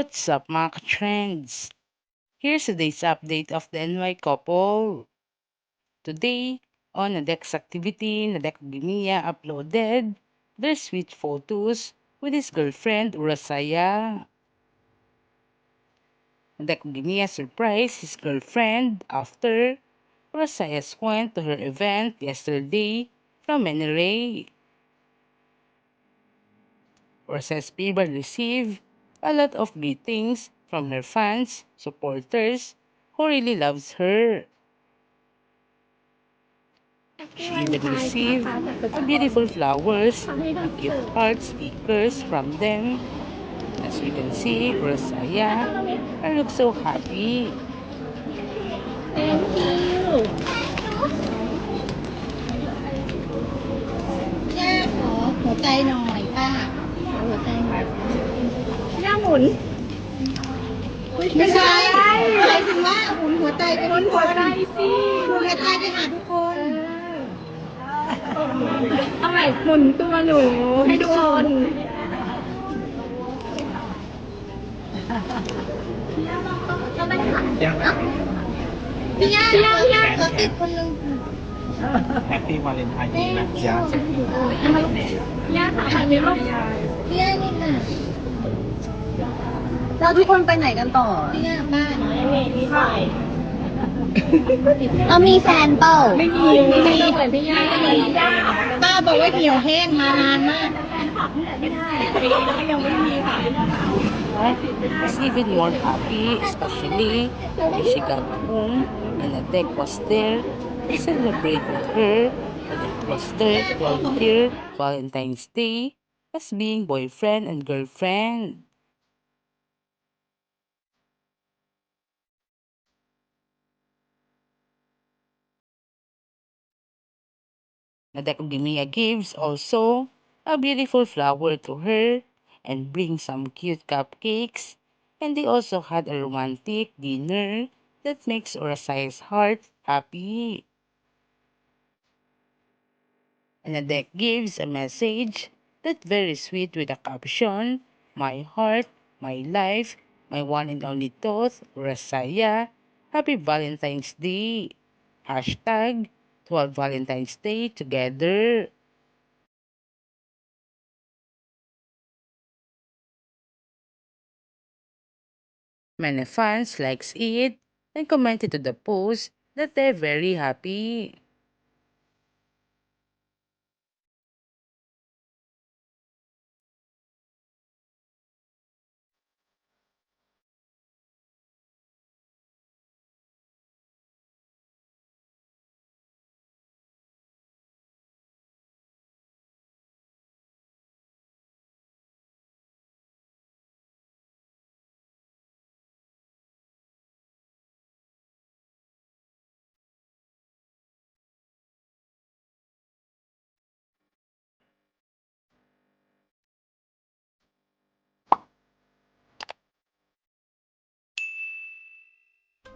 What's up mga trends? Here's today's update of the NY couple. Today, on a Dex activity, Nadek Gimia uploaded their sweet photos with his girlfriend Urasaya. Nadek Gimia surprised his girlfriend after Urasaya went to her event yesterday from NRA. Urasaya's people received a lot of greetings from her fans, supporters, who really loves her. She even received a beautiful flowers, a cute heart stickers from them. As we can see, Rosaya, I look so happy. Thank you ย่าขอหัวใจหน่อยป้าขอหัวใจหน่อยย่าหมุนไม่ใช่หมายถึงว่าหมุนหัวใจไปหมุนหัวใจสิหมุนหัวใจไปหาทุกคนเอาใหม่หมุนตัวหนูให้ทุกคนพี่ย่าขอติดคนหนึ่ง แฮปปี้วาเลนไทน์ดีนะยา ย่าถามอันนี้ลูกย่านี่ค่ะแล้วทุกคนไปไหนกันต่อย่าบ้านเรามีแฟนเปล่าไม่มีเหมือนพี่ย่าป้าบอกว่าเหี่ยวแห้งมานานมาก Was even more happy, especially when she got home and Adek was there to celebrate with her. Adek was there to volunteer Valentine's Day as being boyfriend and girlfriend. Nadek Gimiya gives also a beautiful flower to her and brings some cute cupcakes. And they also had a romantic dinner that makes Urasaya's heart happy. And Nadek gives a message that very sweet with a caption, "My heart, my life, my one and only thought, Urasaya, Happy Valentine's Day." Hashtag 12 Valentine's Day together. Many fans likes it and commented to the post that they're very happy.